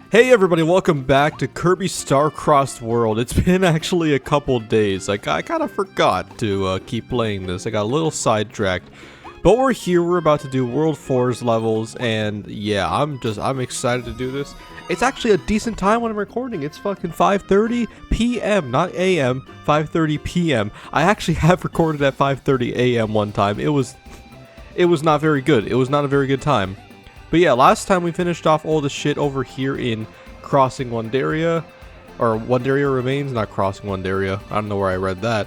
Hey everybody, welcome back to Kirby Star-Crossed World. It's been actually a couple days. I kind of forgot to keep playing this. I got a little sidetracked. But we're here, we're about to do World 4's levels, and yeah, I'm excited to do this. It's actually a decent time when I'm recording. It's fucking 5:30 p.m., not a.m., 5:30 p.m. I actually have recorded at 5:30 a.m. one time. It was not very good. It was not a very good time. But yeah, last time we finished off all the shit over here in Crossing Wonderia, or Wonderia Remains, not Crossing Wonderia. I don't know where I read that.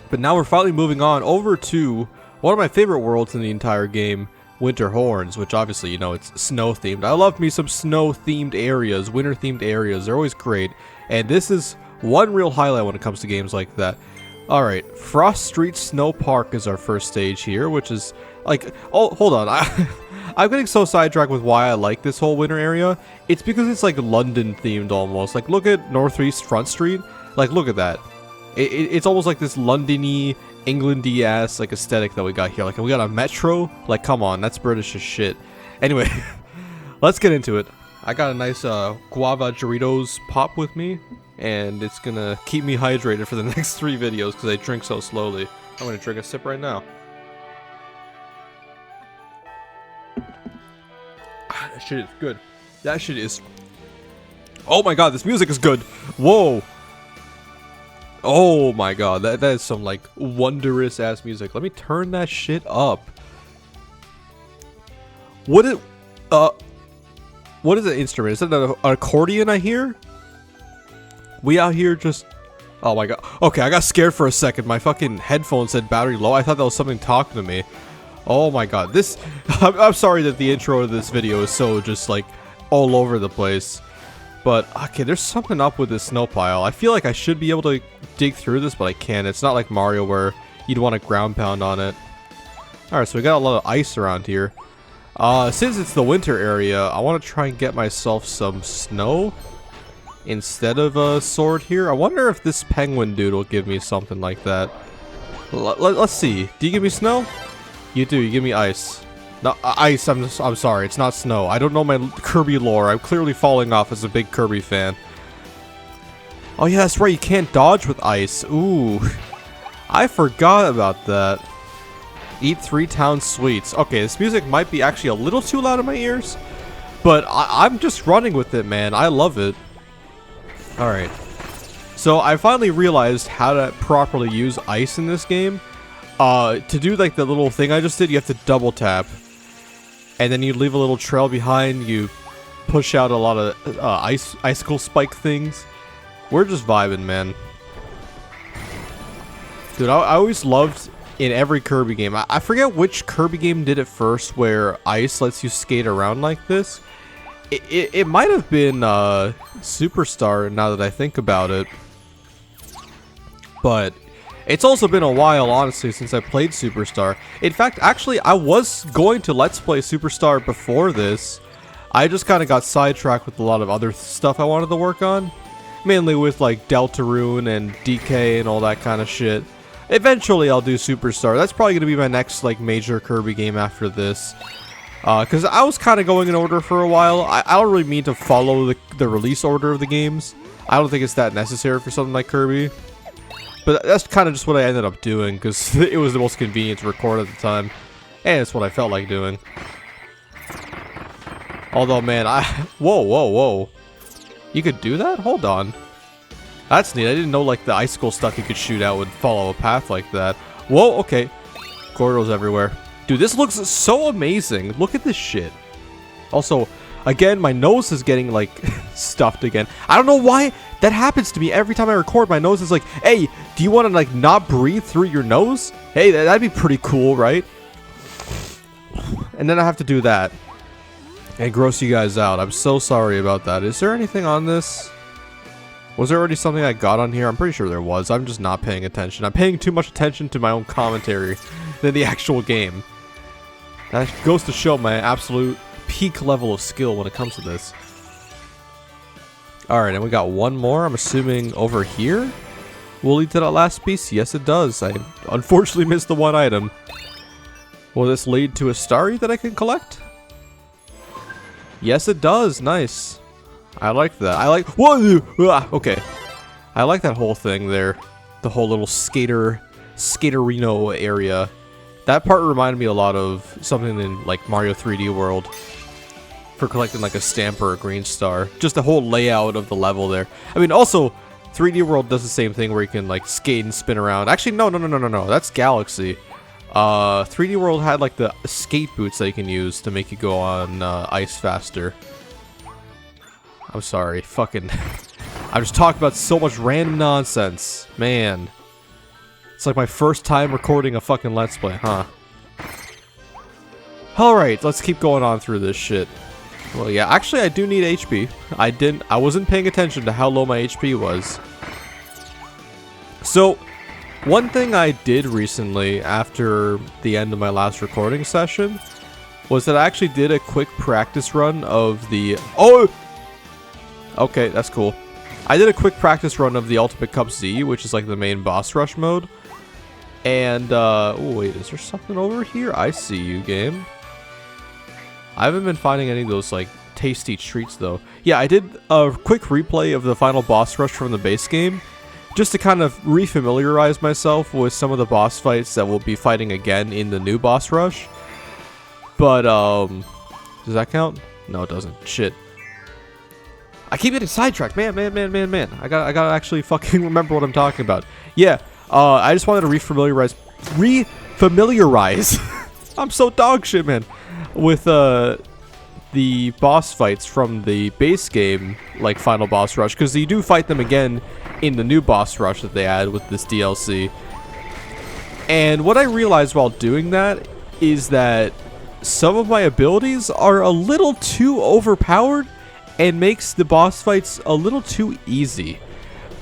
But now we're finally moving on over to one of my favorite worlds in the entire game, Winter Horns, which obviously, you know, it's snow-themed. I love me some snow-themed areas, winter-themed areas. They're always great. And this is one real highlight when it comes to games like that. Alright, Frost Street Snow Park is our first stage here, which is like, oh, hold on. I'm getting so sidetracked with why I like this whole winter area. It's because it's like London themed almost. Like, look at Northeast Front Street. Like, look at that. It's almost like this London-y, England-y ass like aesthetic that we got here. Like, we got a metro. Like, come on, that's British as shit. Anyway, let's get into it. I got a nice guava Doritos pop with me, and it's gonna keep me hydrated for the next 3 videos because I drink so slowly. I'm gonna drink a sip right now. That shit is good. That shit is... Oh my god, this music is good. Whoa. Oh my god, that is some like wondrous ass music. Let me turn that shit up. What is the instrument? Is it an accordion I hear? We out here just... Oh my god. Okay, I got scared for a second. My fucking headphone said battery low. I thought that was something talking to me. Oh my god, this... I'm sorry that the intro to this video is so just like all over the place. But, okay, there's something up with this snow pile. I feel like I should be able to dig through this, but I can't. It's not like Mario where you'd want to ground pound on it. Alright, so we got a lot of ice around here. Since it's the winter area, I want to try and get myself some snow instead of a sword here. I wonder if this penguin dude will give me something like that. Let's see. Do you give me snow? You do. You give me ice. No, ice. I'm sorry. It's not snow. I don't know my Kirby lore. I'm clearly falling off as a big Kirby fan. Oh yeah, that's right. You can't dodge with ice. Ooh, I forgot about that. Eat 3 town sweets. Okay, this music might be actually a little too loud in my ears, but I'm just running with it, man. I love it. All right. So I finally realized how to properly use ice in this game. To do like the little thing I just did, you have to double tap, and then you leave a little trail behind. You push out a lot of icicle spike things. We're just vibing, man. Dude, I always loved in every Kirby game. I forget which Kirby game did it first, where ice lets you skate around like this. It might have been Superstar, now that I think about it, but it's also been a while, honestly, since I played Superstar. In fact, actually, I was going to Let's Play Superstar before this. I just kind of got sidetracked with a lot of other stuff I wanted to work on. Mainly with, like, Deltarune and DK and all that kind of shit. Eventually, I'll do Superstar. That's probably going to be my next, like, major Kirby game after this. Because I was kind of going in order for a while. I don't really mean to follow the release order of the games. I don't think it's that necessary for something like Kirby. But that's kind of just what I ended up doing, because it was the most convenient to record at the time. And it's what I felt like doing. Although, man, Whoa, whoa, whoa. You could do that? Hold on. That's neat. I didn't know, like, the icicle stuff you could shoot out would follow a path like that. Whoa, okay. Corridors everywhere. Dude, this looks so amazing. Look at this shit. Also, again, my nose is getting, like, stuffed again. I don't know why that happens to me every time I record. My nose is like, hey, do you want to, like, not breathe through your nose? Hey, that'd be pretty cool, right? And then I have to do that and gross you guys out. I'm so sorry about that. Is there anything on this? Was there already something I got on here? I'm pretty sure there was. I'm just not paying attention. I'm paying too much attention to my own commentary than the actual game. That goes to show my absolute peak level of skill when it comes to this. Alright, and we got one more. I'm assuming over here will lead to that last piece. Yes, it does. I unfortunately missed the one item. Will this lead to a starry that I can collect? Yes, it does. Nice. I like that. I like... Whoa! Okay. I like that whole thing there. The whole little skaterino area. That part reminded me a lot of something in like Mario 3D World. For collecting like a stamp or a green star. Just the whole layout of the level there. I mean, also, 3D World does the same thing where you can like skate and spin around. Actually, no. That's Galaxy. 3D World had like the skate boots that you can use to make you go on ice faster. I'm sorry, fucking... I'm just talking about so much random nonsense. Man. It's like my first time recording a fucking Let's Play, huh? Alright, let's keep going on through this shit. Well, yeah, actually I do need HP. I wasn't paying attention to how low my HP was. So, one thing I did recently after the end of my last recording session was that I actually did a quick practice run of the... Oh! Okay, that's cool. I did a quick practice run of the Ultimate Cup Z, which is like the main boss rush mode. And, oh wait, is there something over here? I see you, game. I haven't been finding any of those, like, tasty treats, though. Yeah, I did a quick replay of the final boss rush from the base game, just to kind of refamiliarize myself with some of the boss fights that we'll be fighting again in the new boss rush. But, does that count? No, it doesn't. Shit. I keep getting sidetracked, man. I gotta actually fucking remember what I'm talking about. Yeah, I just wanted to refamiliarize. I'm so dog shit, man. With the boss fights from the base game, like final boss rush, because you do fight them again in the new boss rush that they add with this DLC. And what I realized while doing that is that some of my abilities are a little too overpowered and makes the boss fights a little too easy.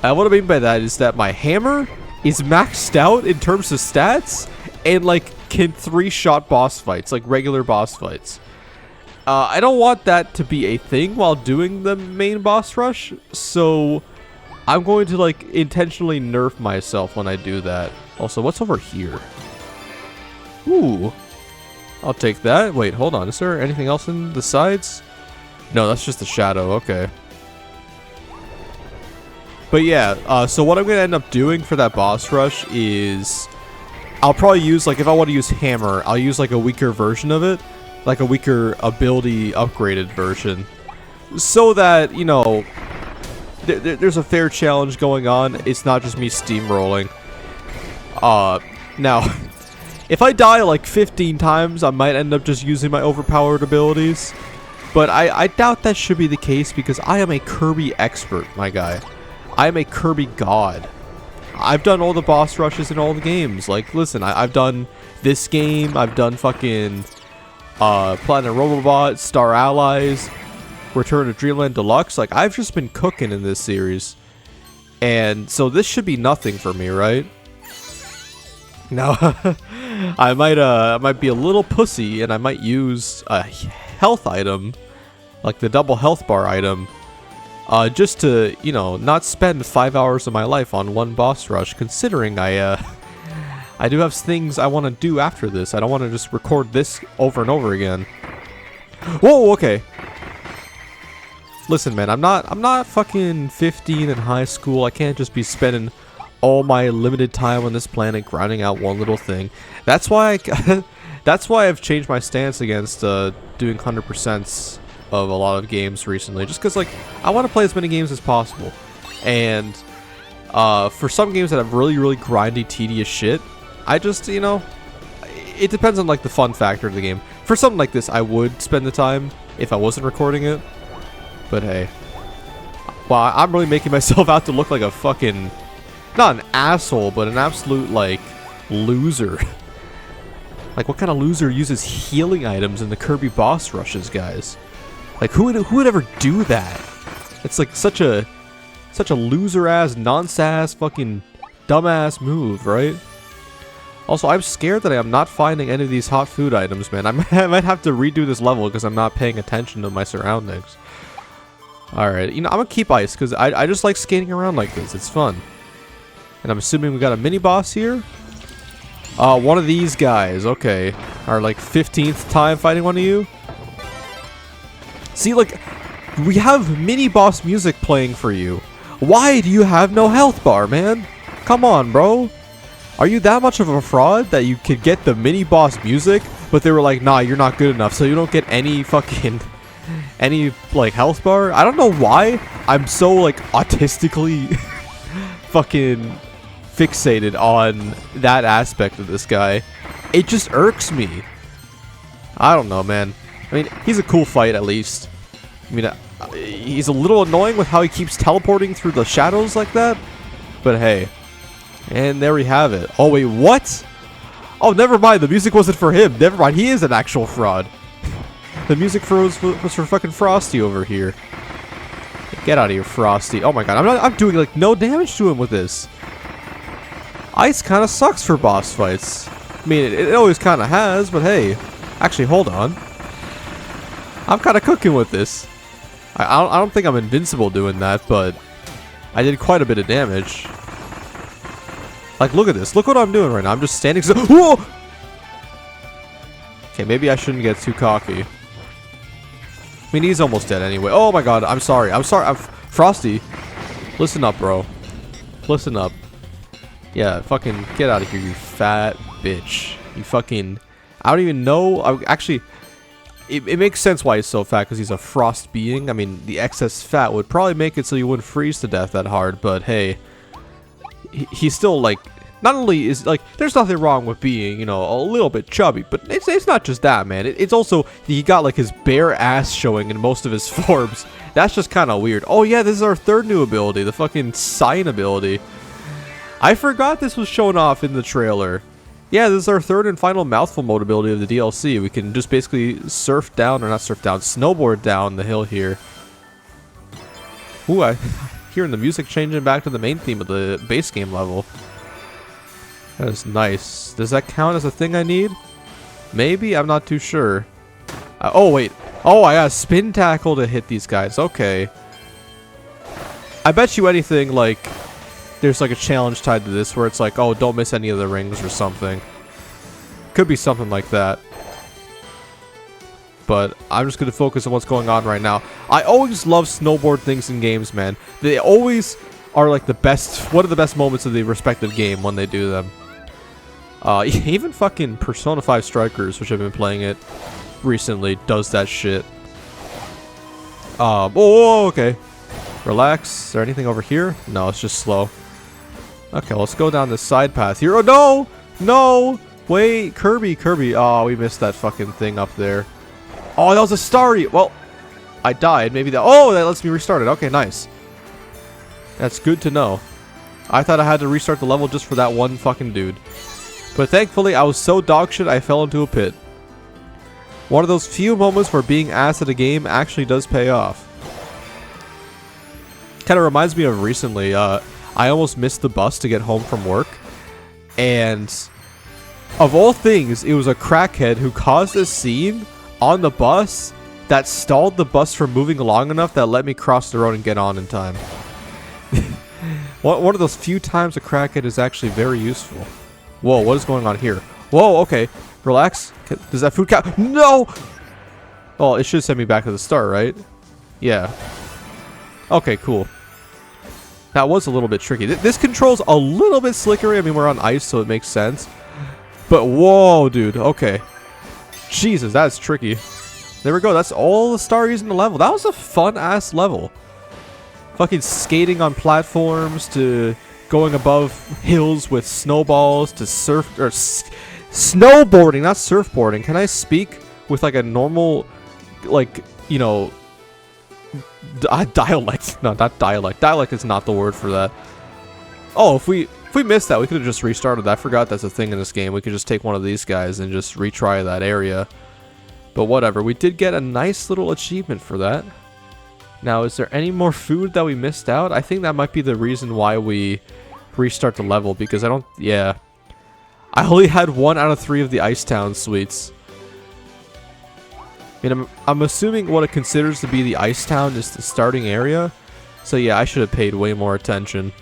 What I mean by that is that my hammer is maxed out in terms of stats and like can 3-shot boss fights, like regular boss fights. I don't want that to be a thing while doing the main boss rush, so I'm going to like intentionally nerf myself when I do that. Also, what's over here? Ooh, I'll take that. Wait, hold on. Is there anything else in the sides? No, that's just the shadow. Okay. But yeah, so what I'm going to end up doing for that boss rush is I'll probably use, like, if I want to use hammer, I'll use, like, a weaker version of it. Like, a weaker ability upgraded version. So that, you know, there's a fair challenge going on. It's not just me steamrolling. Now, if I die, like, 15 times, I might end up just using my overpowered abilities. But I doubt that should be the case because I am a Kirby expert, my guy. I am a Kirby god. I've done all the boss rushes in all the games. Like, listen, I've done this game. I've done fucking Planet Robobot, Star Allies, Return to Dreamland Deluxe. Like, I've just been cooking in this series. And so this should be nothing for me, right? Now, I might be a little pussy and I might use a health item, like the double health bar item, just to, you know, not spend 5 hours of my life on one boss rush, considering I do have things I want to do after this. I don't want to just record this over and over again. Whoa, okay. Listen, man, I'm not fucking 15 in high school. I can't just be spending all my limited time on this planet grinding out one little thing. That's why that's why I've changed my stance against doing 100% of a lot of games recently. Just because, like, I want to play as many games as possible. And for some games that have really, really grindy, tedious shit, I just, you know, it depends on, like, the fun factor of the game. For something like this, I would spend the time if I wasn't recording it. But hey. Wow, I'm really making myself out to look like a fucking... not an asshole, but an absolute, like, loser. Like, what kind of loser uses healing items in the Kirby boss rushes, guys? Like, who would ever do that? It's like such a loser-ass, nonsense, fucking dumbass move, right? Also, I'm scared that I am not finding any of these hot food items, man. I might have to redo this level because I'm not paying attention to my surroundings. Alright, you know, I'm gonna keep ice because I just like skating around like this. It's fun. And I'm assuming we got a mini-boss here? One of these guys, okay. Our, like, 15th time fighting one of you? See, like, We have mini boss music playing for you. Why do you have no health bar, man? Come on, bro. Are you that much of a fraud that you could get the mini boss music, but they were like, nah, you're not good enough, so you don't get any fucking, any, like, health bar? I don't know why I'm so, like, autistically fucking fixated on that aspect of this guy. It just irks me. I don't know, man. I mean, he's a cool fight, at least. I mean, he's a little annoying with how he keeps teleporting through the shadows like that, but hey. And there we have it. Oh, wait, what? Oh, never mind. The music wasn't for him. Never mind. He is an actual fraud. The music was for fucking Frosty over here. Get out of here, Frosty. Oh my god. I'm doing, like, no damage to him with this. Ice kind of sucks for boss fights. I mean, it always kind of has, but hey. Actually, hold on. I'm kind of cooking with this. I don't think I'm invincible doing that, but I did quite a bit of damage. Like, look at this. Look what I'm doing right now. I'm just standing. Whoa! Okay, maybe I shouldn't get too cocky. I mean, he's almost dead anyway. Oh my god, I'm sorry. I'm sorry. Frosty, listen up, bro. Listen up. Yeah, fucking get out of here, you fat bitch. You fucking... I don't even know. Actually, it makes sense why he's so fat, because he's a frost being. I mean, the excess fat would probably make it so you wouldn't freeze to death that hard, but hey... He's still, like, not only is, like, there's nothing wrong with being, you know, a little bit chubby, but it's not just that, man. It's also, he got, like, his bare ass showing in most of his forms. That's just kind of weird. Oh, yeah, this is our third new ability, the fucking sign ability. I forgot this was shown off in the trailer. Yeah, this is our third and final mouthful mode ability of the DLC. We can just basically surf down, or not surf down, snowboard down the hill here. Ooh, hearing the music changing back to the main theme of the base game level. That is nice. Does that count as a thing I need? Maybe? I'm not too sure. Oh, wait. Oh, I got a spin tackle to hit these guys. Okay. I bet you anything, like, there's like a challenge tied to this where it's like, oh, don't miss any of the rings or something. Could be something like that. But I'm just going to focus on what's going on right now. I always love snowboard things in games, man. They always are like the best, one of the best moments of the respective game when they do them. Even fucking Persona 5 Strikers, which I've been playing it recently, does that shit. Oh, okay. Relax. Is there anything over here? No, it's just slow. Okay, let's go down this side path here. Oh, no! No! Wait, Kirby. Oh, we missed that fucking thing up there. Oh, that was a starry. Well, I died. Maybe that. Oh, that lets me restart it. Okay, nice. That's good to know. I thought I had to restart the level just for that one fucking dude. But thankfully, I was so dogshit I fell into a pit. One of those few moments where being ass at a game actually does pay off. Kind of reminds me of recently. I almost missed the bus to get home from work. And of all things, it was a crackhead who caused a scene on the bus that stalled the bus from moving long enough that let me cross the road and get on in time. One of those few times a crackhead is actually very useful. Whoa, what is going on here? Whoa, okay. Relax. Does that food count? No! Oh, it should send me back to the start, right? Yeah. Okay, cool. That was a little bit tricky. This control's a little bit slickery. I mean, we're on ice, so it makes sense. But whoa, dude. Okay. Jesus, that's tricky. There we go. That's all the stars in the level. That was a fun-ass level. Fucking skating on platforms to going above hills with snowballs to surf... or snowboarding, not surfboarding. Can I speak with, like, a normal, like, you know... dialect. No, not dialect. Dialect is not the word for that. Oh, if we missed that, we could have just restarted that. I forgot that's a thing in this game. We could just take one of these guys and just retry that area. But whatever. We did get a nice little achievement for that. Now, is there any more food that we missed out? I think that might be the reason why we restart the level, because I don't... yeah. I only had 1 out of 3 of the Ice Town sweets. I mean, I'm assuming what it considers to be the Ice Town is the starting area. So yeah, I should have paid way more attention.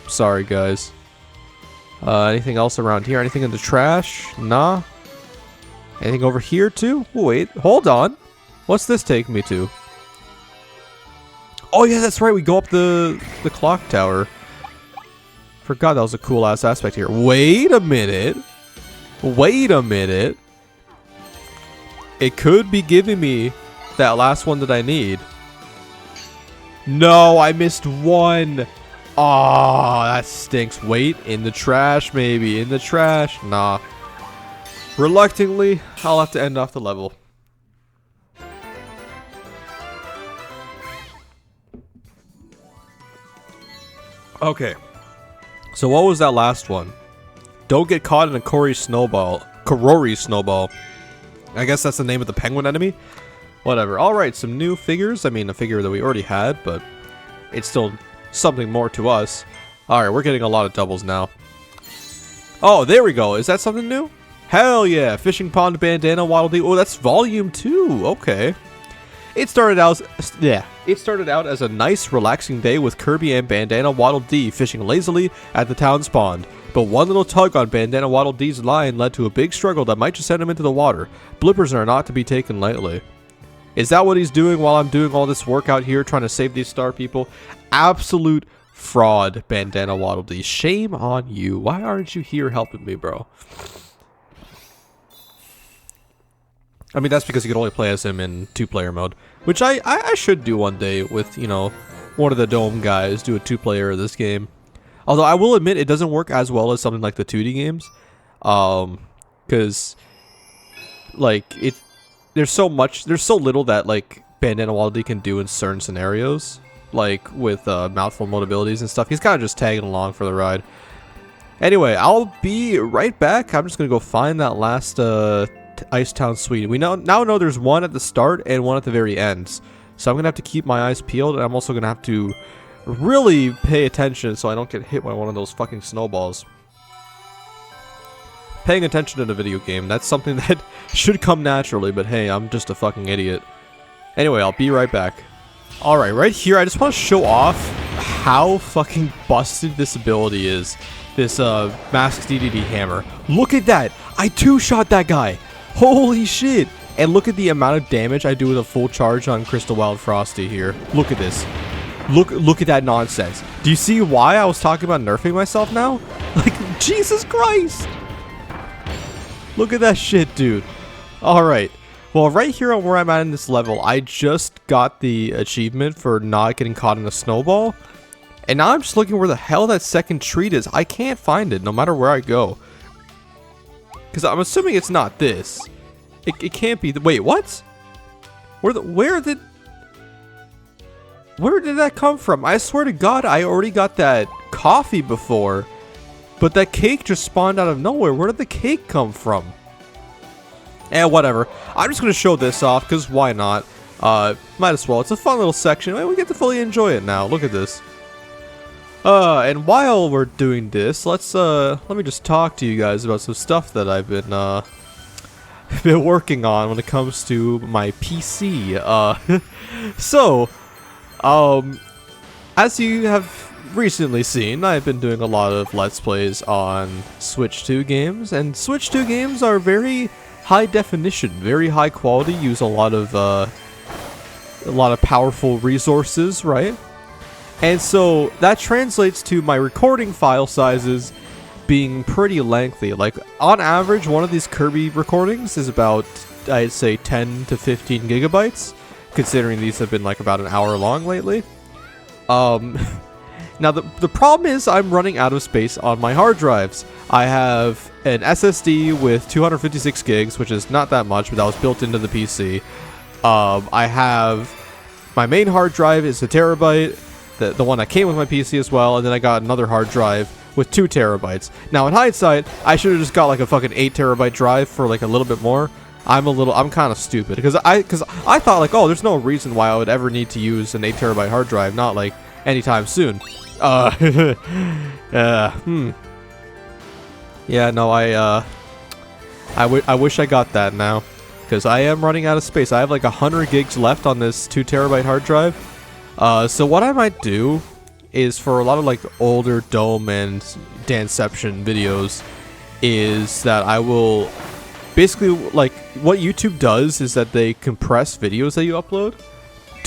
Sorry, guys. Anything else around here? Anything in the trash? Nah. Anything over here, too? Wait, hold on. What's this take me to? Oh yeah, that's right. We go up the clock tower. Forgot that was a cool ass aspect here. Wait a minute. Wait a minute. It could be giving me that last one that I need. No, I missed one. Oh, that stinks. Wait, in the trash maybe. In the trash. Nah. Reluctantly, I'll have to end off the level. Okay. So what was that last one? Don't get caught in a Korori snowball. I guess that's the name of the penguin enemy? Whatever. Alright, some new figures. I mean, a figure that we already had, but it's still something more to us. Alright, we're getting a lot of doubles now. Oh, there we go. Is that something new? Hell yeah. Fishing Pond Bandana Waddle Dee. Oh, that's volume 2. Okay. It started out as a nice, relaxing day with Kirby and Bandana Waddle Dee fishing lazily at the town's pond. But one little tug on Bandana Waddle Dee's line led to a big struggle that might just send him into the water. Blippers are not to be taken lightly. Is that what he's doing while I'm doing all this work out here trying to save these star people? Absolute fraud, Bandana Waddle Dee. Shame on you. Why aren't you here helping me, bro? I mean, that's because you can only play as him in 2-player mode. Which I should do one day with, you know, one of the Dome guys. Do a 2-player of this game. Although I will admit it doesn't work as well as something like the 2D games. Because, like, there's so little that, like, Bandana Waddle Dee can do in certain scenarios. Like, with mouthful mode abilities and stuff. He's kind of just tagging along for the ride. Anyway, I'll be right back. I'm just going to go find that last Ice Town Suite. We now know there's one at the start and one at the very end. So I'm going to have to keep my eyes peeled. And I'm also going to have to really pay attention so I don't get hit by one of those fucking snowballs. Paying attention in a video game, that's something that should come naturally, but hey, I'm just a fucking idiot. Anyway, I'll be right back. Alright, right here, I just want to show off how fucking busted this ability is. This Masked DDD hammer. Look at that! I two-shot that guy! Holy shit! And look at the amount of damage I do with a full charge on Crystal Wild Frosty here. Look at this. Look at that nonsense. Do you see why I was talking about nerfing myself now? Like, Jesus Christ! Look at that shit, dude. Alright. Well, right here on where I'm at in this level, I just got the achievement for not getting caught in a snowball. And now I'm just looking where the hell that second treat is. I can't find it, no matter where I go. Because I'm assuming it's not this. It can't be. Wait, what? Where did that come from? I swear to God, I already got that coffee before. But that cake just spawned out of nowhere. Where did the cake come from? Whatever. I'm just going to show this off, because why not? Might as well. It's a fun little section. We get to fully enjoy it now. Look at this. And while we're doing this, let me just talk to you guys about some stuff that I've been working on when it comes to my PC. As you have recently seen, I've been doing a lot of Let's Plays on Switch 2 games, and Switch 2 games are very high definition, very high quality, use a lot of powerful resources, right? And so that translates to my recording file sizes being pretty lengthy. Like, on average, one of these Kirby recordings is about, I'd say, 10 to 15 gigabytes, considering these have been like about an hour long lately. Now, the problem is I'm running out of space on my hard drives. I have an SSD with 256 gigs, which is not that much, but that was built into the PC. I have my main hard drive is a terabyte, the one that came with my PC as well, and then I got another hard drive with 2 terabytes. Now, in hindsight, I should have just got like a fucking 8 terabyte drive for like a little bit more. I'm kind of stupid because I thought like, oh, there's no reason why I would ever need to use an 8 terabyte hard drive, not like anytime soon. Yeah, no, I wish I got that now, because I am running out of space. I have like 100 gigs left on this 2 terabyte hard drive. So what I might do is, for a lot of like older Dome and Danception videos, is that I will basically, like, what YouTube does is that they compress videos that you upload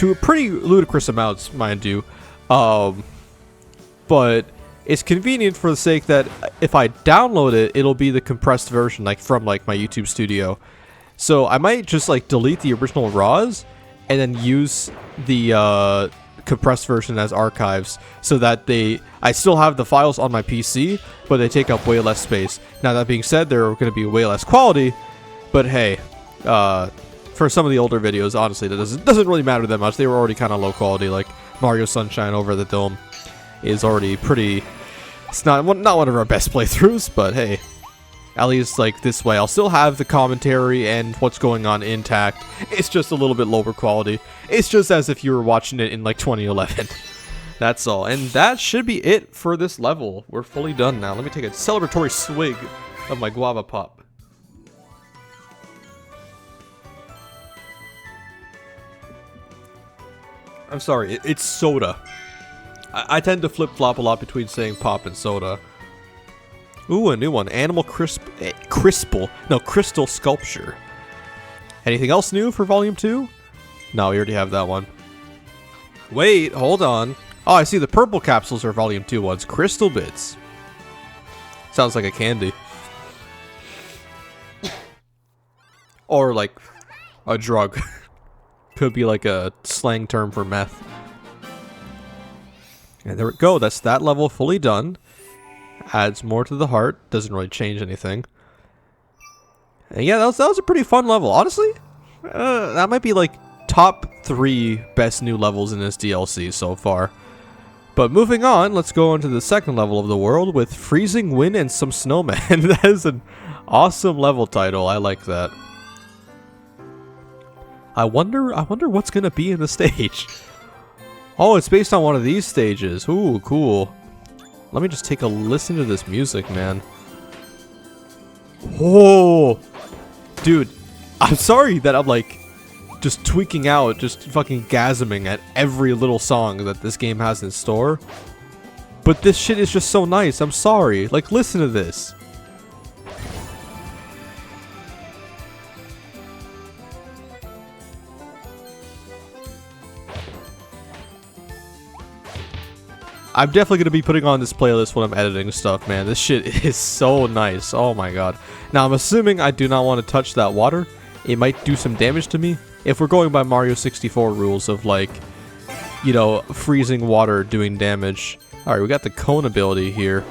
to a pretty ludicrous amounts, mind you. But it's convenient for the sake that if I download it, it'll be the compressed version, like from like my YouTube studio. So I might just like delete the original RAWs and then use the compressed version as archives, so that I still have the files on my PC, but they take up way less space. Now that being said, they're going to be way less quality, but hey, for some of the older videos, honestly, that doesn't really matter that much. They were already kind of low quality, like Mario Sunshine Over the Dome is already pretty. It's not one of our best playthroughs, but hey, at least like this way, I'll still have the commentary and what's going on intact. It's just a little bit lower quality. It's just as if you were watching it in like 2011. That's all, and that should be it for this level. We're fully done now. Let me take a celebratory swig of my guava pop. I'm sorry, it's soda. I tend to flip-flop a lot between saying pop and soda. Ooh, a new one. Animal Crystal Sculpture. Anything else new for Volume 2? No, we already have that one. Wait, hold on. Oh, I see the purple capsules are Volume 2 ones. Crystal Bits. Sounds like a candy. Or like a drug. Could be like a slang term for meth. And there we go. That's that level fully done. Adds more to the heart. Doesn't really change anything. And yeah, that was a pretty fun level. Honestly, that might be like top 3 best new levels in this DLC so far. But moving on, let's go into the second level of the world with Freezing Wind and some Snowmen. That is an awesome level title. I like that. I wonder what's gonna be in the stage. Oh, it's based on one of these stages. Ooh, cool. Let me just take a listen to this music, man. Oh, dude, I'm sorry that I'm like just tweaking out, just fucking gasming at every little song that this game has in store. But this shit is just so nice. I'm sorry. Like, listen to this. I'm definitely going to be putting on this playlist when I'm editing stuff, man. This shit is so nice. Oh my god. Now, I'm assuming I do not want to touch that water. It might do some damage to me. If we're going by Mario 64 rules of, like, you know, freezing water doing damage. Alright, we got the cone ability here.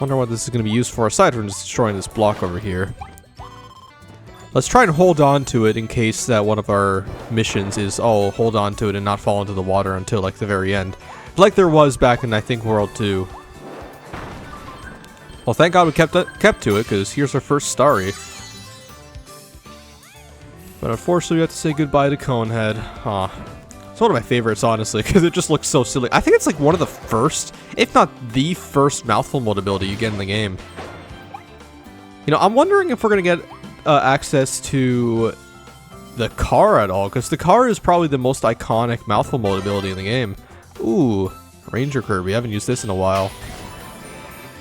Wonder what this is going to be used for, aside from just destroying this block over here. Let's try and hold on to it in case that one of our missions is, oh, hold on to it and not fall into the water until, like, the very end. Like there was back in, I think, World 2. Well, thank God we kept to it, because here's our first Starry. But unfortunately, we have to say goodbye to Conehead. Aw. It's one of my favorites, honestly, because it just looks so silly. I think it's like one of the first, if not the first, mouthful mode ability you get in the game. You know, I'm wondering if we're going to get access to the car at all, because the car is probably the most iconic mouthful mode ability in the game. Ooh, Ranger Kirby. I haven't used this in a while.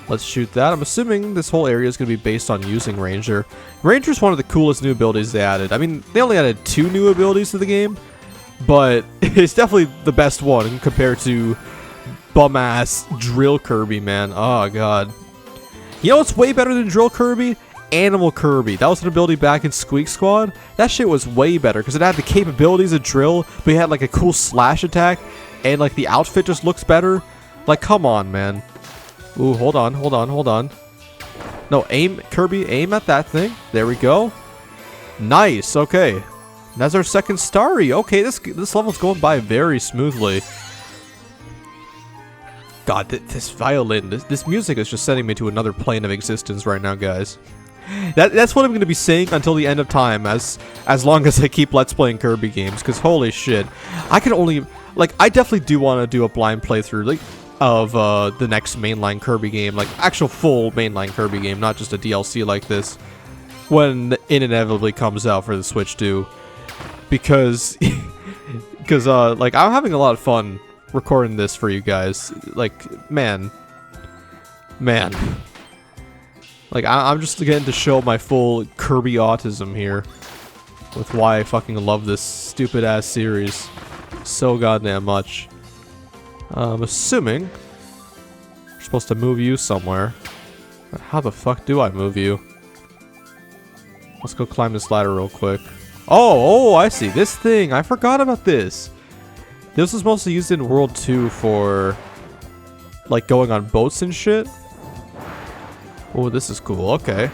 Let's shoot that. I'm assuming this whole area is going to be based on using Ranger. Ranger's one of the coolest new abilities they added. I mean, they only added 2 new abilities to the game, but it's definitely the best one compared to bum-ass Drill Kirby, man. Oh, God. You know what's way better than Drill Kirby? Animal Kirby. That was an ability back in Squeak Squad. That shit was way better because it had the capabilities of Drill, but it had like a cool slash attack. And, like, the outfit just looks better. Like, come on, man. Ooh, hold on. No, aim, Kirby, aim at that thing. There we go. Nice, okay. That's our second Starry. Okay, this level's going by very smoothly. God, this violin, this music is just sending me to another plane of existence right now, guys. That's what I'm going to be saying until the end of time, as long as I keep Let's Playing Kirby games, because holy shit. I can only... Like, I definitely do want to do a blind playthrough, like, of the next mainline Kirby game, like, actual full mainline Kirby game, not just a DLC like this, when it inevitably comes out for the Switch 2, because, like, I'm having a lot of fun recording this for you guys, like, man, like, I'm just getting to show my full Kirby autism here, with why I fucking love this stupid-ass series. so goddamn much. I'm assuming we're supposed to move you somewhere. How the fuck do I move you? Let's go climb this ladder real quick. Oh, I see. This thing. I forgot about this. This was mostly used in World 2 for, like, going on boats and shit. Oh, this is cool. Okay.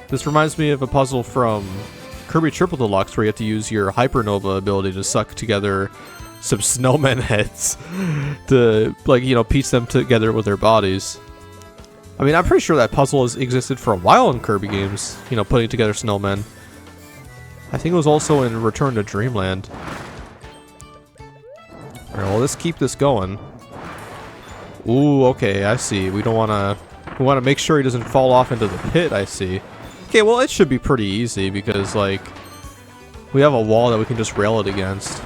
This reminds me of a puzzle from Kirby Triple Deluxe where you have to use your Hypernova ability to suck together some snowman heads to, like, you know, piece them together with their bodies. I mean, I'm pretty sure that puzzle has existed for a while in Kirby games, you know, putting together snowmen. I think it was also in Return to Dreamland. Alright, well, let's keep this going. Ooh, okay, I see. We want to make sure he doesn't fall off into the pit, I see. Okay, well, it should be pretty easy because, like, we have a wall that we can just rail it against.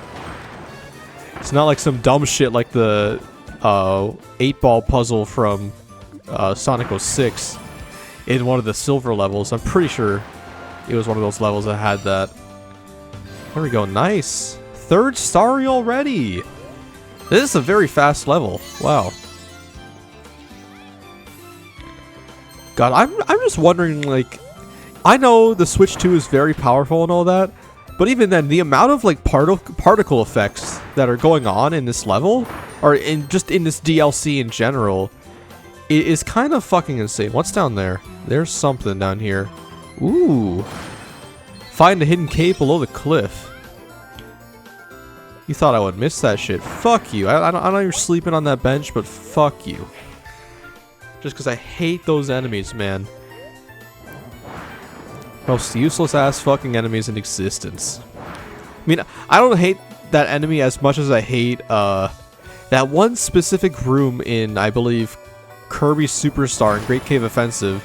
It's not like some dumb shit like the 8-ball puzzle from Sonic 06 in one of the silver levels. I'm pretty sure it was one of those levels that had that. There we go, nice. 3rd starry already. This is a very fast level. Wow. God, I'm just wondering, like, I know the Switch 2 is very powerful and all that, but even then, the amount of, like, particle effects that are going on in this level, or just in this DLC in general, it is kind of fucking insane. What's down there? There's something down here. Ooh. Find a hidden cave below the cliff. You thought I would miss that shit. Fuck you. I know you're sleeping on that bench, but fuck you. Just because I hate those enemies, man. Most useless ass fucking enemies in existence. I mean, I don't hate that enemy as much as I hate that one specific room in, I believe, Kirby Superstar and Great Cave Offensive,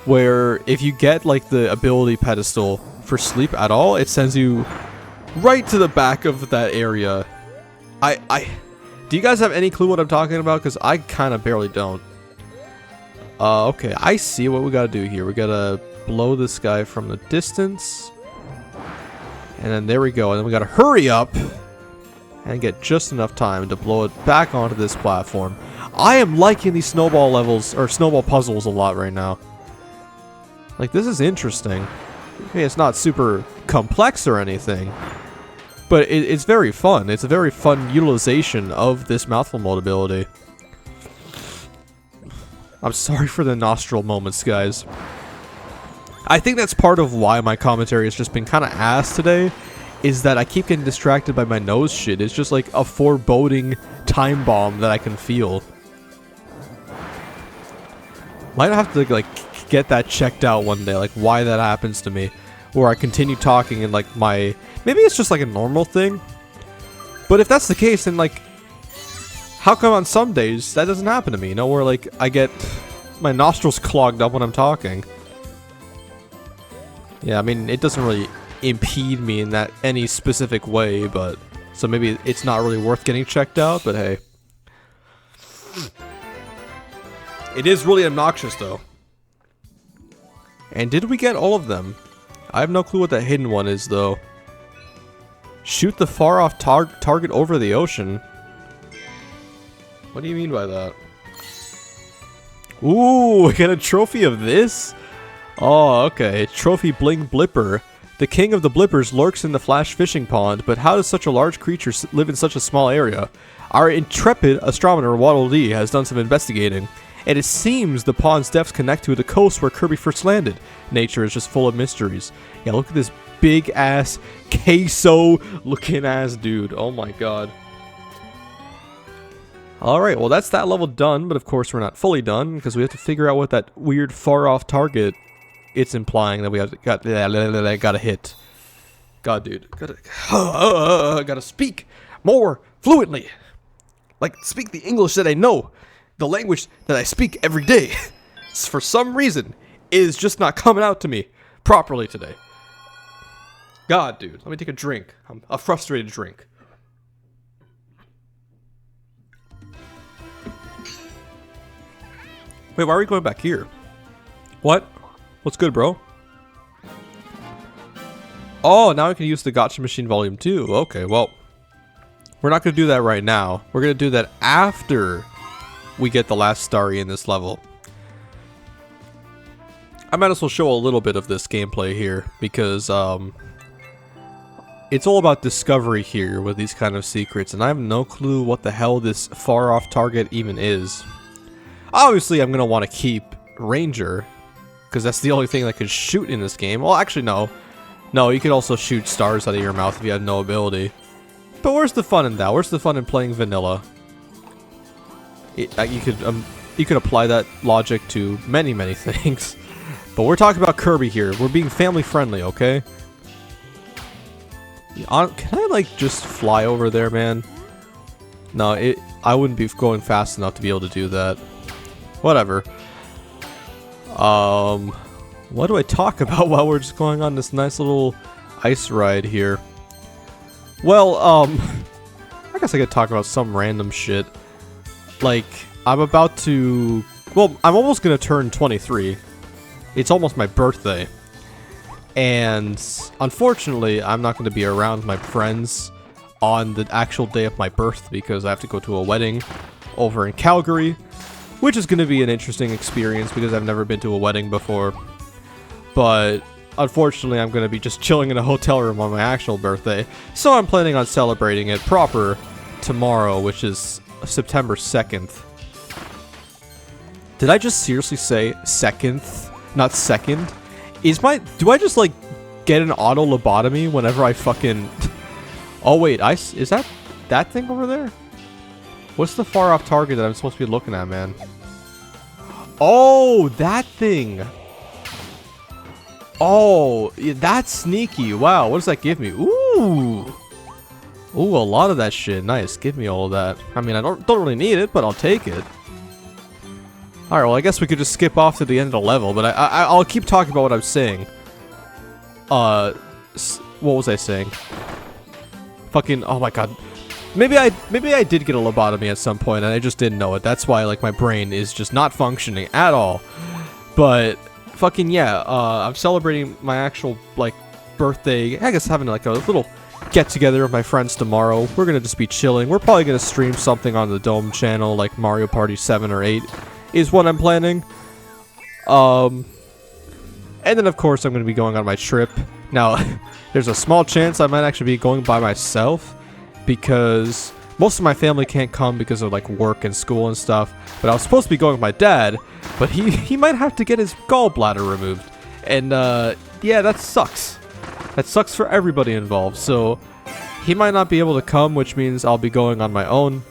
where if you get, like, the ability pedestal for sleep at all, it sends you right to the back of that area. Do you guys have any clue what I'm talking about? Because I kind of barely don't. Okay, I see what we gotta do here. We gotta blow this guy from the distance. And then there we go. And then we gotta hurry up and get just enough time to blow it back onto this platform. I am liking these snowball levels, or snowball puzzles a lot right now. Like, this is interesting. I mean, it's not super complex or anything, but it's very fun. It's a very fun utilization of this mouthful mode ability. I'm sorry for the nostril moments, guys. I think that's part of why my commentary has just been kind of ass today, is that I keep getting distracted by my nose shit. It's just like a foreboding time bomb that I can feel. Might have to, like, get that checked out one day, like, why that happens to me. Where I continue talking and, like, maybe it's just, like, a normal thing. But if that's the case, then, like, how come on some days that doesn't happen to me? You know, where, like, I get my nostrils clogged up when I'm talking. Yeah, I mean, it doesn't really impede me in that any specific way, but... So maybe it's not really worth getting checked out, but hey. It is really obnoxious, though. And did we get all of them? I have no clue what that hidden one is, though. Shoot the far-off target over the ocean. What do you mean by that? Ooh, we got a trophy of this? Oh, okay. Trophy Bling Blipper. The king of the blippers lurks in the flash fishing pond, but how does such a large creature live in such a small area? Our intrepid astronomer Waddle Dee has done some investigating, and it seems the pond's depths connect to the coast where Kirby first landed. Nature is just full of mysteries. Yeah, look at this big ass queso looking ass dude. Oh my god. Alright, well that's that level done, but of course we're not fully done, because we have to figure out what that weird far-off target it's implying that we have gotta hit. God, dude. Gotta speak more fluently. Like, speak the English that I know. The language that I speak every day. For some reason, is just not coming out to me properly today. God, dude. Let me take a drink. I'm a frustrated drink. Wait, why are we going back here? What? What's good, bro? Oh, now I can use the Gotcha Machine Volume 2. Okay, well. we're not going to do that right now. We're going to do that after we get the last starry in this level. I might as well show a little bit of this gameplay here because it's all about discovery here with these kind of secrets, and I have no clue what the hell this far off target even is. Obviously, I'm going to want to keep Ranger because that's the only thing that could shoot in this game. Well, actually, no. No, you could also shoot stars out of your mouth if you had no ability. But where's the fun in that? Where's the fun in playing vanilla? You could apply that logic to many, many things. But we're talking about Kirby here. We're being family friendly, okay? Can I, like, just fly over there, man? No, I wouldn't be going fast enough to be able to do that. Whatever. What do I talk about while we're just going on this nice little ice ride here? Well, I guess I could talk about some random shit. Like, I'm about to... Well, I'm almost gonna turn 23. It's almost my birthday. And unfortunately, I'm not going to be around my friends on the actual day of my birth because I have to go to a wedding over in Calgary, which is going to be an interesting experience because I've never been to a wedding before. But unfortunately, I'm going to be just chilling in a hotel room on my actual birthday, so I'm planning on celebrating it proper tomorrow, which is September 2nd. Did I just seriously say 2nd? Not second? Do I just, like, get an auto lobotomy whenever I fucking... Oh, wait, is that thing over there? What's the far off target that I'm supposed to be looking at, man? Oh, that thing! Oh, yeah, that's sneaky. Wow, what does that give me? Ooh! Ooh, a lot of that shit. Nice, give me all of that. I mean, I don't really need it, but I'll take it. Alright, well, I guess we could just skip off to the end of the level, but I'll keep talking about what I'm saying. What was I saying? Fucking, oh my god. Maybe I did get a lobotomy at some point, and I just didn't know it. That's why, like, my brain is just not functioning at all. But, fucking, yeah, I'm celebrating my actual, like, birthday. I guess having, like, a little get-together with my friends tomorrow. We're gonna just be chilling. We're probably gonna stream something on the Dome channel, like Mario Party 7 or 8. Is what I'm planning. And then of course I'm going to be going on my trip. Now, there's a small chance I might actually be going by myself because most of my family can't come because of like work and school and stuff. But I was supposed to be going with my dad, but he might have to get his gallbladder removed. And yeah, that sucks. That sucks for everybody involved. So he might not be able to come, which means I'll be going on my own.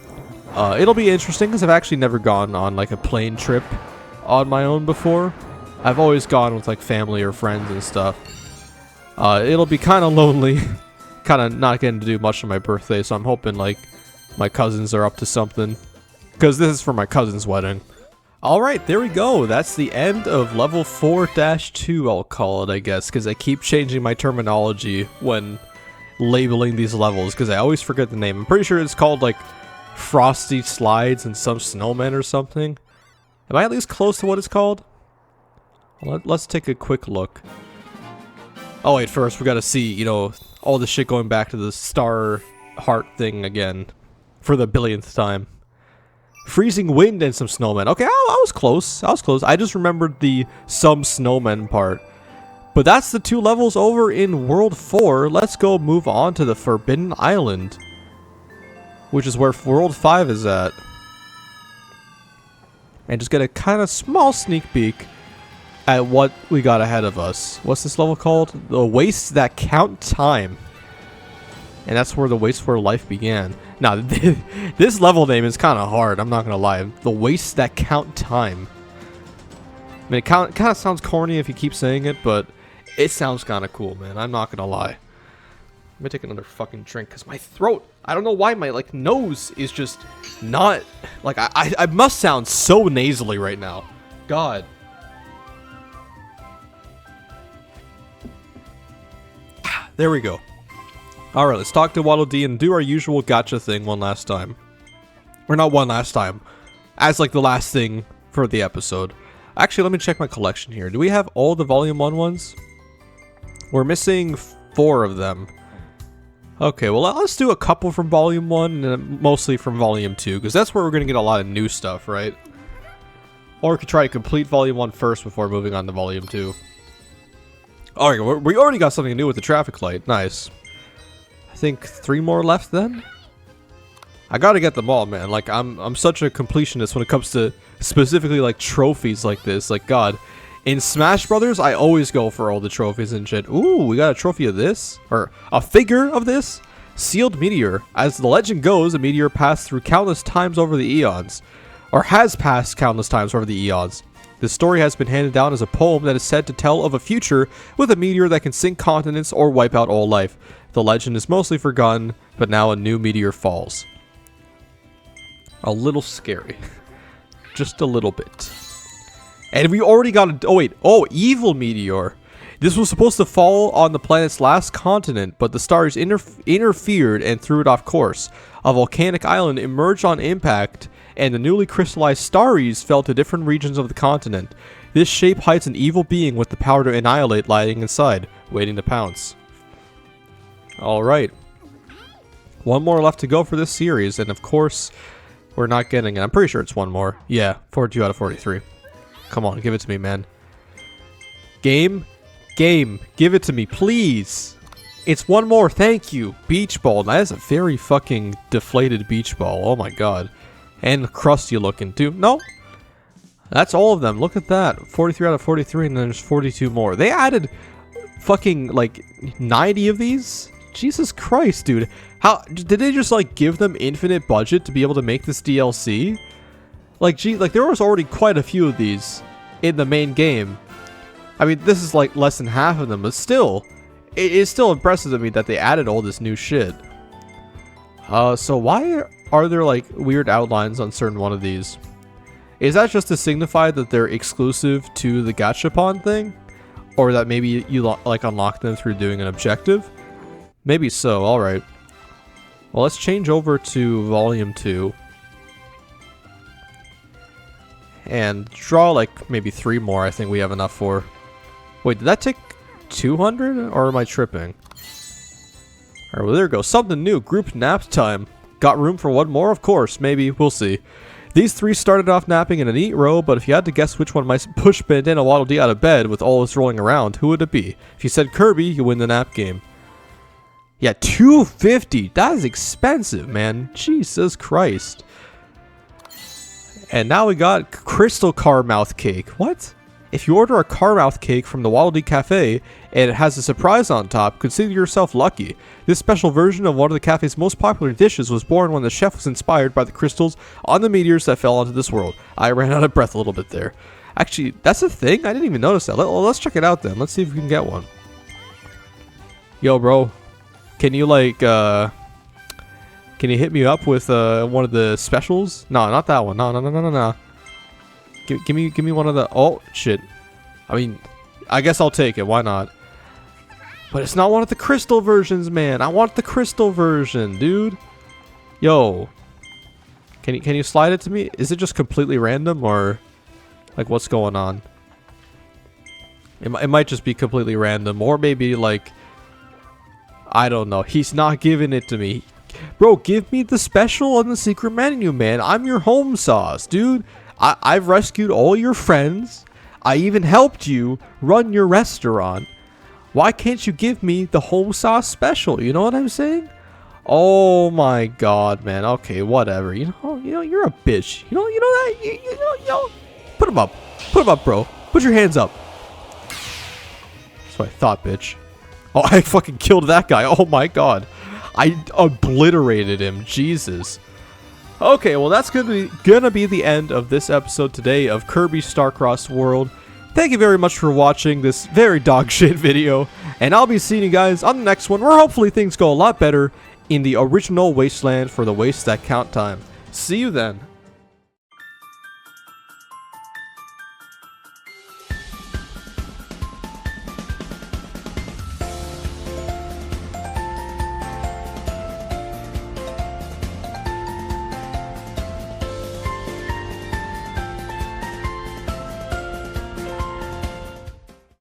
It'll be interesting because I've actually never gone on like a plane trip on my own before. I've always gone with like family or friends and stuff. It'll be kind of lonely, kind of not getting to do much on my birthday, so I'm hoping like my cousins are up to something because this is for my cousin's wedding. Alright, there we go. That's the end of level 4-2, I'll call it, I guess, because I keep changing my terminology when labeling these levels because I always forget the name. I'm pretty sure it's called like Frosty Slides and some snowmen or something. Am I at least close to what it's called? Let's take a quick look. Oh wait, first we gotta see, you know, all the shit going back to the star heart thing again. For the billionth time. Freezing wind and some snowmen. Okay, I was close. I was close. I just remembered the some snowmen part. But that's the 2 levels over in World 4. Let's go move on to the Forbidden Island, which is where World 5 is at. And just get a kind of small sneak peek at what we got ahead of us. What's this level called? The Wastes That Count Time. And that's where the Wastes Where Life Began. Now, this level name is kind of hard, I'm not going to lie. The Wastes That Count Time. I mean, it kind of sounds corny if you keep saying it, but it sounds kind of cool, man. I'm not going to lie. Let me take another fucking drink because my throat, I don't know why my like nose is just not like I must sound so nasally right now. God. There we go. Alright, let's talk to Waddle Dee and do our usual gotcha thing one last time. Or not one last time. As like the last thing for the episode. Actually, let me check my collection here. Do we have all the Volume 1 ones? We're missing 4 of them. Okay, well, let's do a couple from Volume 1 and mostly from Volume 2, because that's where we're going to get a lot of new stuff, right? Or we could try to complete Volume 1 first before moving on to Volume 2. Alright, we already got something new with the traffic light. Nice. I think 3 more left then? I gotta get them all, man. Like, I'm such a completionist when it comes to specifically, like, trophies like this. Like, God. In Smash Brothers, I always go for all the trophies and shit. Ooh, we got a trophy of this? Or a figure of this? Sealed meteor. As the legend goes, a meteor passed through countless times over the eons. Or has passed countless times over the eons. This story has been handed down as a poem that is said to tell of a future with a meteor that can sink continents or wipe out all life. The legend is mostly forgotten, but now a new meteor falls. A little scary. Just a little bit. And we already got a... evil meteor. This was supposed to fall on the planet's last continent, but the stars interfered and threw it off course. A volcanic island emerged on impact, and the newly crystallized stars fell to different regions of the continent. This shape hides an evil being with the power to annihilate lying inside, waiting to pounce. Alright. One more left to go for this series, and of course, we're not getting it. I'm pretty sure it's one more. Yeah, 42 out of 43. Come on, give it to me, man. Game, give it to me, please. It's one more, thank you. Beach ball. That is a very fucking deflated beach ball. Oh my god. And crusty looking too. No. That's all of them. Look at that. 43 out of 43, and then there's 42 more. They added fucking, like, 90 of these? Jesus Christ, dude. How did they just, like, give them infinite budget to be able to make this DLC? Like, gee, like, there was already quite a few of these in the main game. I mean, this is, like, less than half of them, but still, it is still impressive to me that they added all this new shit. So why are there, like, weird outlines on certain one of these? Is that just to signify that they're exclusive to the gachapon thing? Or that maybe you, like, unlock them through doing an objective? Maybe so, alright. Well, let's change over to Volume 2. And draw, like, maybe 3 more I think we have enough for. Wait, did that take 200? Or am I tripping? Alright, well, there we go. Something new. Group nap time. Got room for one more? Of course. Maybe. We'll see. These 3 started off napping in a neat row, but if you had to guess which one might push Bandana Waddle Dee out of bed with all this rolling around, who would it be? If you said Kirby, you win the nap game. Yeah, $250. That is expensive, man. Jesus Christ. And now we got Crystal Carmouth Cake. What? If you order a Carmouth Cake from the Waddle Dee Cafe and it has a surprise on top, consider yourself lucky. This special version of one of the cafe's most popular dishes was born when the chef was inspired by the crystals on the meteors that fell onto this world. I ran out of breath a little bit there. Actually, that's a thing? I didn't even notice that. Let's check it out then. Let's see if we can get one. Yo, bro. Can you, like, can you hit me up with one of the specials? No, not that one. No. Give me one of the... Oh, shit. I mean, I guess I'll take it. Why not? But it's not one of the crystal versions, man. I want the crystal version, dude. Yo. Can you slide it to me? Is it just completely random or... Like, what's going on? It might just be completely random. Or maybe, like... I don't know. He's not giving it to me. Bro, give me the special on the secret menu, man. I'm your home sauce, dude. I've rescued all your friends. I even helped you run your restaurant. Why can't you give me the home sauce special? You know what I'm saying? Oh my god, man. Okay, whatever. You know, you're a bitch. You know that? You know. Put him up. Put him up, bro. Put your hands up. That's what I thought, bitch. Oh, I fucking killed that guy. Oh my god. I obliterated him. Jesus. Okay, well that's gonna be the end of this episode today of Kirby Star-Crossed World. Thank you very much for watching this very dog shit video, and I'll be seeing you guys on the next one where hopefully things go a lot better in the original Wasteland for the Wastes That Count time. See you then.